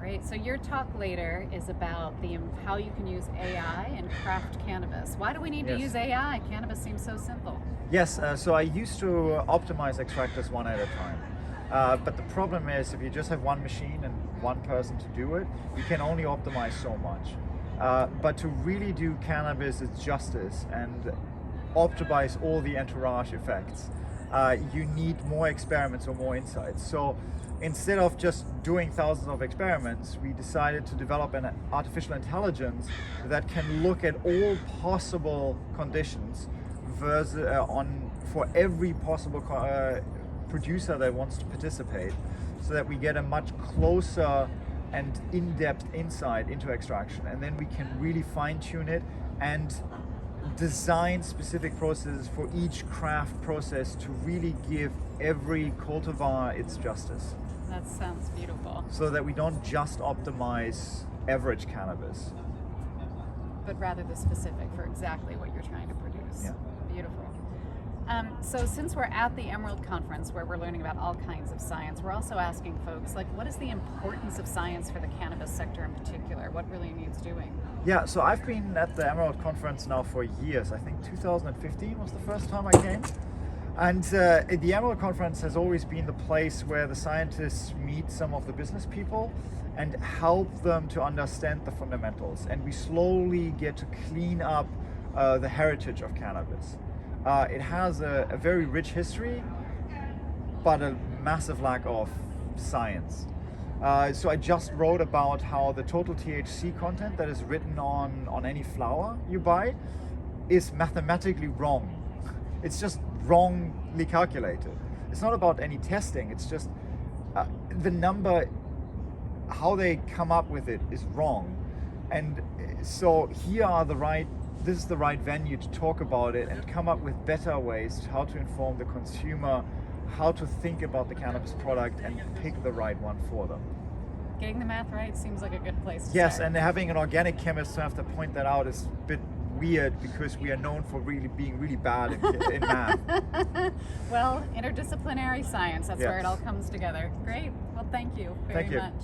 Great. So your talk later is about how you can use AI and craft cannabis. Why do we need to use AI? Cannabis seems so simple. Yes, so I used to optimize extractors one at a time. But the problem is if you just have one machine and one person to do it, you can only optimize so much. But to really do cannabis its justice and optimize all the entourage effects, you need more experiments or more insights. So instead of just doing thousands of experiments, we decided to develop an artificial intelligence that can look at all possible conditions for every possible producer that wants to participate, so that we get a much closer and in-depth insight into extraction, and then we can really fine-tune it and design specific processes for each craft process to really give every cultivar its justice. That sounds beautiful. So that we don't just optimize average cannabis, but rather the specific for exactly what you're trying to produce. Yeah. Beautiful. So since we're at the Emerald Conference, where we're learning about all kinds of science, we're also asking folks, like, what is the importance of science for the cannabis sector in particular? What really needs doing? Yeah, so I've been at the Emerald Conference now for years. I think 2015 was the first time I came. And the Emerald Conference has always been the place where the scientists meet some of the business people and help them to understand the fundamentals. And we slowly get to clean up the heritage of cannabis. It has a very rich history, but a massive lack of science. So I just wrote about how the total THC content that is written on any flower you buy is mathematically wrong. It's just wrongly calculated. It's not about any testing, it's just the number, how they come up with it is wrong. And so this is the right venue to talk about it and come up with better ways how to inform the consumer, how to think about the cannabis product and pick the right one for them. Getting the math right seems like a good place to Yes, start. and having an organic chemist to have to point that out is a bit weird because we are known for being really bad in math. Well, interdisciplinary science, that's where it all comes together. Great. Well, thank you very much.